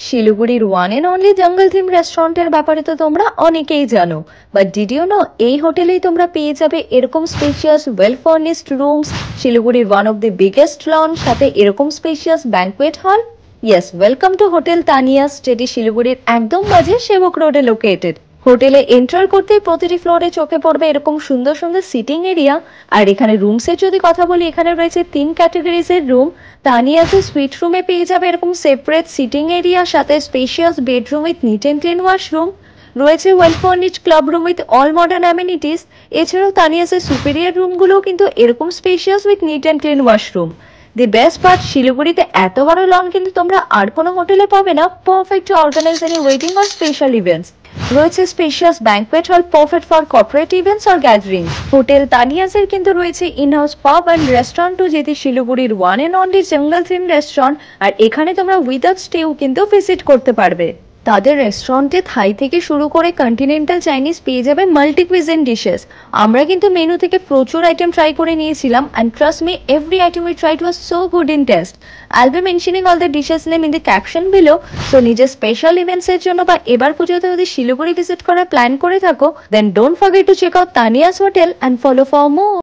শিলিগুড়ির one and only jungle theme রেস্টুরেন্টের ব্যাপারে তো তোমরা অনেকেই জানো, বাট ডিড ইউ নো এই হোটেলেই তোমরা পেয়ে যাবে এরকম স্পেশিয়াস ওয়েল ফার্নিশড রুমস, শিলিগুড়ির one of the biggest launch, সাথে এরকম স্পেশিয়াস ব্যাঙ্কোয়েট হল। Yes, welcome to hotel Tania's, যেটি শিলিগুড়ির একদম মাঝে সেবক রোডে লোকেটেড। হোটেলে এন্টার করতেই প্রতিটি ফ্লোরে চোখে পড়বে এরকম সুন্দর সুন্দর সিটিং এরিয়া। আর এখানে রুমসের যদি কথা বলি, এখানে রয়েছে 3 ক্যাটাগরিজের রুম। তানিয়াতে সুইট রুমে পেয়ে যাবে এরকম সেপারেট সিটিং এরিয়া, সাথে spacious bedroom with neat and clean washroom. রয়েছে well furnished club room with all modern amenities. এছাড়াও তানিয়াসের সুপিরিয়ার রুমগুলোও কিন্তু এরকম spacious with neat and clean washroom. The best part, শিলিগুড়িতে এত বড় লন কিন্তু তোমরা আর কোনো হোটেলে পাবে না, perfect to organize any wedding or special events. রয়েছে spacious banquet hall, perfect for corporate events or gathering. Hotel তানিয়াসের কিন্তু রয়েছে ইনহাউস পাব অ্যান্ড রেস্টুরেন্টও, যেটি শিলিগুড়ির one and only jungle theme restaurant. আর এখানে তোমরা উইদাউট স্টেও কিন্তু ভিজিট করতে পারবে। তাদের রেস্টুরেন্টে থাই থেকে শুরু করে কন্টিনেন্টাল চাইনিজ পেয়ে যাবে মাল্টি কুইজিন ডিশেস। আমরা কিন্তু মেনু থেকে প্রচুর আইটেম ট্রাই করে নিয়েছিলাম, and trust me, every item we tried was so good in test. আইল B mentioning all the dishes name in the caption below. So নিজের স্পেশাল ইভেন্টসের জন্য বা এবার পুজোতে যদি শিলিগুড়ি ভিজিট করার প্ল্যান করে থাকো, then don't forget to check out Tania's hotel and follow for more.